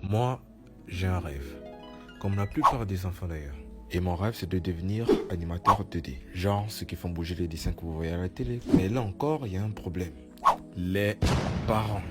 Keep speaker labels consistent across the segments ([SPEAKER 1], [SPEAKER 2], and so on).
[SPEAKER 1] Moi, j'ai un rêve, comme la plupart des enfants d'ailleurs. Et mon rêve, c'est de devenir animateur 2D. Genre ceux qui font bouger les dessins que vous voyez à la télé. Mais là encore, il y a un problème. Les parents.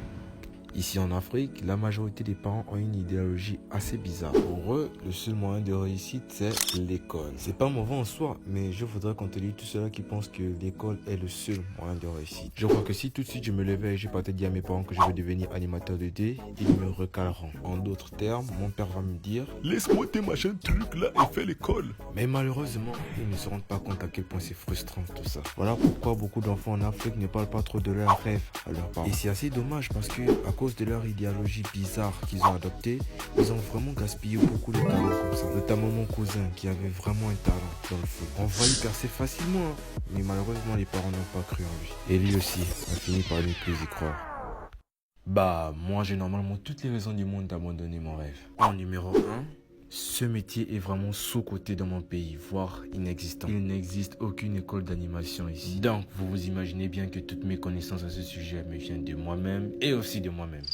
[SPEAKER 1] Ici en Afrique, la majorité des parents ont une idéologie assez bizarre. Pour eux, le seul moyen de réussite, c'est l'école. C'est pas mauvais en soi, mais je voudrais qu'on te dise tout cela qui pensent que l'école est le seul moyen de réussite. Je crois que si tout de suite je me levais et je partais dire à mes parents que je veux devenir animateur 2D, ils me recaleront. En d'autres termes, mon père va me dire « Laisse-moi tes machins trucs là et fais l'école ». Mais malheureusement, ils ne se rendent pas compte à quel point c'est frustrant tout ça. Voilà pourquoi beaucoup d'enfants en Afrique ne parlent pas trop de leurs rêves à leurs parents. Et c'est assez dommage parce que à cause de leur idéologie bizarre qu'ils ont adoptée, ils ont vraiment gaspillé beaucoup de talents comme ça. Notamment mon cousin qui avait vraiment un talent dans le foot. On va y percer facilement, hein, mais malheureusement les parents n'ont pas cru en lui. Et lui aussi a fini par ne plus y croire. Bah, moi j'ai normalement toutes les raisons du monde d'abandonner mon rêve. En numéro 1, ce métier est vraiment sous-coté dans mon pays, voire inexistant. Il n'existe aucune école d'animation ici. Donc, vous vous imaginez bien que toutes mes connaissances à ce sujet me viennent de moi-même et aussi de moi-même.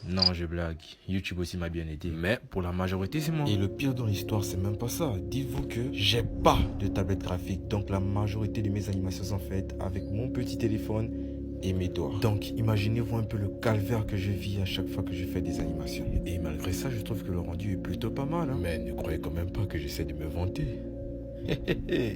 [SPEAKER 1] Non, je blague. YouTube aussi m'a bien aidé. Mais pour la majorité, c'est moi. Et le pire dans l'histoire, c'est même pas ça. Dites-vous que j'ai pas de tablette graphique. Donc la majorité de mes animations sont faites avec mon petit téléphone et mes doigts. Donc imaginez-vous un peu le calvaire que je vis à chaque fois que je fais des animations. Et malgré ça, je trouve que le rendu est plutôt pas mal. Hein. Mais ne croyez quand même pas que j'essaie de me vanter.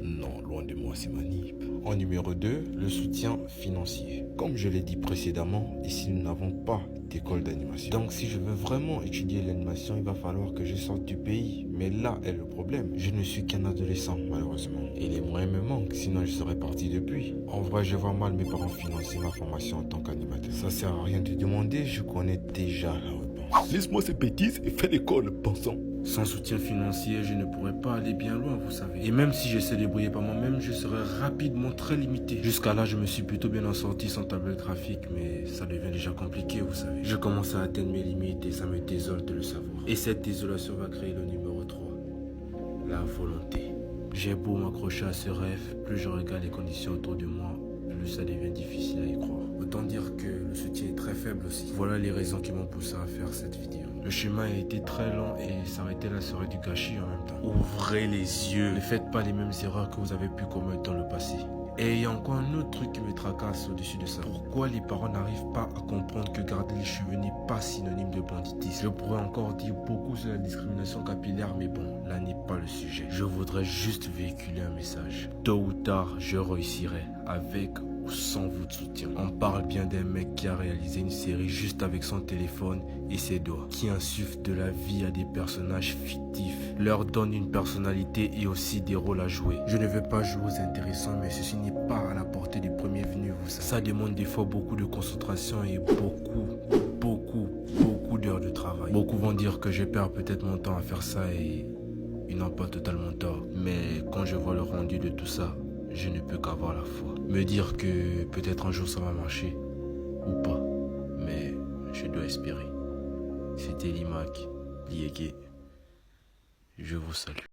[SPEAKER 1] Non, loin de moi, c'est manip. En numéro 2, le soutien financier. Comme je l'ai dit précédemment, ici nous n'avons pas d'école d'animation. Donc si je veux vraiment étudier l'animation, il va falloir que je sorte du pays. Mais là est le problème. Je ne suis qu'un adolescent, malheureusement. Et les moyens me manquent, sinon je serais parti depuis. En vrai, je vois mal mes parents financer ma formation en tant qu'animateur. Ça sert à rien de demander, je connais déjà la réponse. Laisse-moi ces bêtises et fais l'école, pensons. Sans soutien financier, je ne pourrais pas aller bien loin, vous savez. Et même si j'essaie de débrouiller par moi-même, je serais rapidement très limité. Jusqu'à là, je me suis plutôt bien en sorti sans tablette graphique, mais ça devient déjà compliqué, vous savez. Je commence à atteindre mes limites et ça me désole de le savoir. Et cette désolation va créer le numéro 3, la volonté. J'ai beau m'accrocher à ce rêve, plus je regarde les conditions autour de moi, plus ça devient difficile à y croire. Autant dire que le soutien est très faible aussi. Voilà les raisons qui m'ont poussé à faire cette vidéo. Le chemin a été très long et s'arrêter là serait du gâchis en même temps. Ouvrez les yeux. Ne faites pas les mêmes erreurs que vous avez pu commettre dans le passé. Et il y a encore un autre truc qui me tracasse au-dessus de ça. Pourquoi les parents n'arrivent pas à comprendre que garder les cheveux n'est pas synonyme de banditisme? Je pourrais encore dire beaucoup sur la discrimination capillaire, mais bon, là n'est pas le sujet. Je voudrais juste véhiculer un message. Tôt ou tard, je réussirai, avec ou sans votre soutien. On parle bien d'un mec qui a réalisé une série juste avec son téléphone et ses doigts, qui insuffle de la vie à des personnages fictifs, leur donne une personnalité et aussi des rôles à jouer. Je ne veux pas jouer aux intéressants, mais ceci n'est pas à la portée des premiers venus, vous savez. Ça demande des fois beaucoup de concentration et beaucoup d'heures de travail. Beaucoup vont dire que je perds peut-être mon temps à faire ça et ils n'ont pas totalement tort. Mais quand je vois le rendu de tout ça, je ne peux qu'avoir la foi. Me dire que peut-être un jour ça va marcher, ou pas. Mais je dois espérer. C'était Limac, Liégué. Je vous salue.